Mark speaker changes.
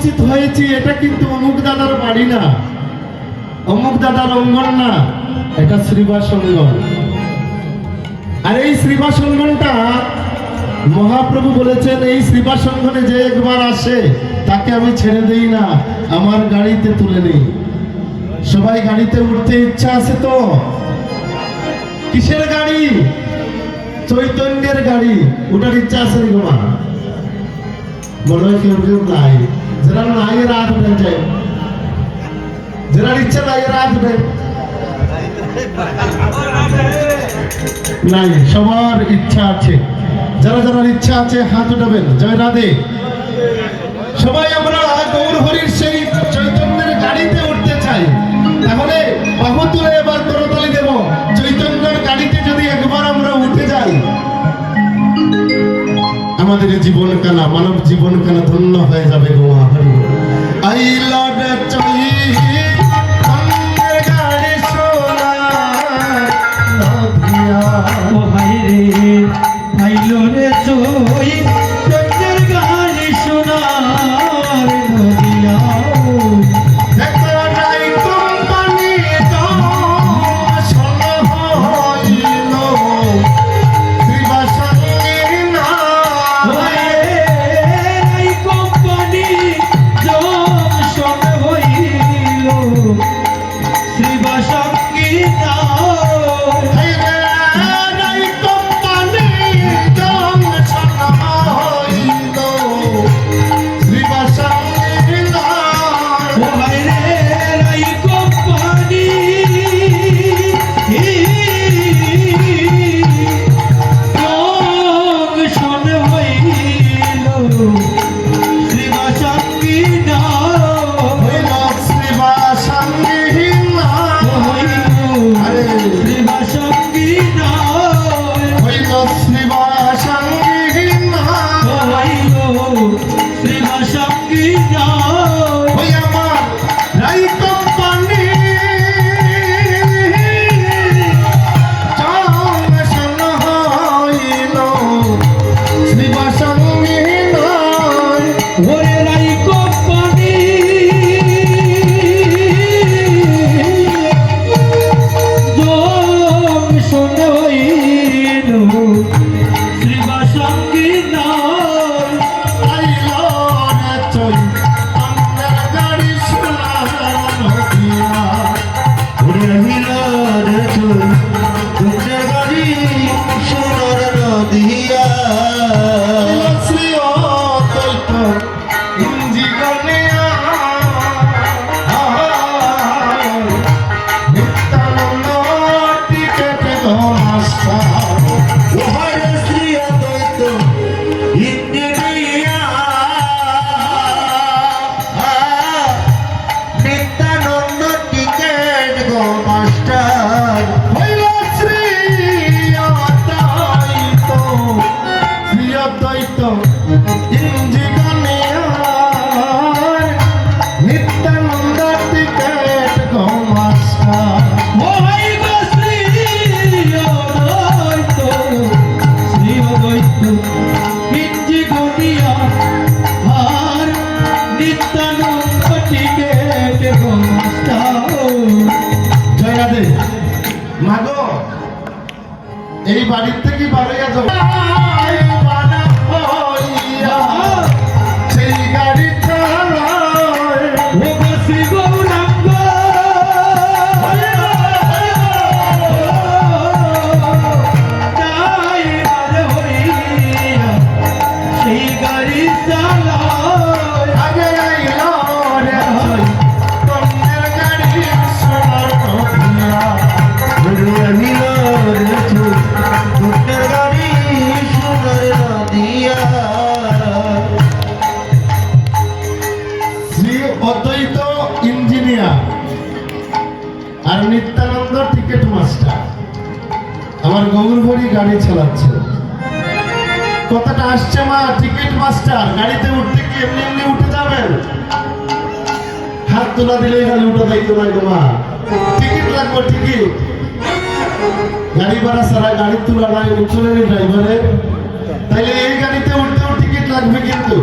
Speaker 1: উপস্থিত হয়েছি এটা কিন্তু অমুক দাদার বাড়ি না, অমুক দাদার অঙ্গন না, এটা শ্রীবাস অঙ্গন। আর এই শ্রীবাস অঙ্গনটা মহাপ্রভু বলেছেন এই শ্রীবাস অঙ্গনে যে একবার আসে তাকে আমি ছেড়ে দেই না, আমার গাড়িতে তুলে নেই। সবাই গাড়িতে উঠতে ইচ্ছা আছে তো? কিসের গাড়ি? চৈতন্যের গাড়ি। ওটার ইচ্ছা আছে রে গোমা? মনে হয় কেউ কেউ নাই, যারা নাই এরা হাত উঠে যায়, যারা ইচ্ছা নাই এরা হাত উঠে নাই। সবার ইচ্ছা আছে, যারা যারা ইচ্ছা আছে হাত উঠাবেন। জয় রাধে। সবাই আমরা গৌর হরির সেই চৈতন্যের গাড়িতে উঠতে চাই। তাহলে বাহু তুলে এবার করতালি দেব। চৈতন্যের গাড়িতে যদি একবার আমরা উঠে যাই, আমাদের জীবন কানা, মানব জীবন কানা ধন্য হয়ে যাবে। গোয়া হরি আই লর্ড চৈতন্যের গাড়ি সোনা নদিয়া।
Speaker 2: ও ভাই রে আইলো রে চৈতন্যের গাড়ি সোনার নদিয়া।
Speaker 1: মাগো এই বাড়ির থেকে বাড়িয়া যাবো, সেই গাড়ি অদ্বৈত ইঞ্জিনিয়ার আর নিত্যানন্দ টিকিট মাস্টার আমার গৌরহরি গাড়ি চালাচ্ছে। কথাটা আসছে মা, টিকিট মাস্টার গাড়িতে উঠতে কি এমনি এমনি উঠে যাবেন? হাত তোলা দিলেই গাড়ি উঠে যাইতো না গো মা, টিকিট লাগবে, টিকিট। গাড়ি ভাড়া ছাড়া গাড়ি তোলা নাই, উঠলেন ড্রাইভারে, তাইলে এই গাড়িতে উঠতেও টিকিট লাগবে। কিন্তু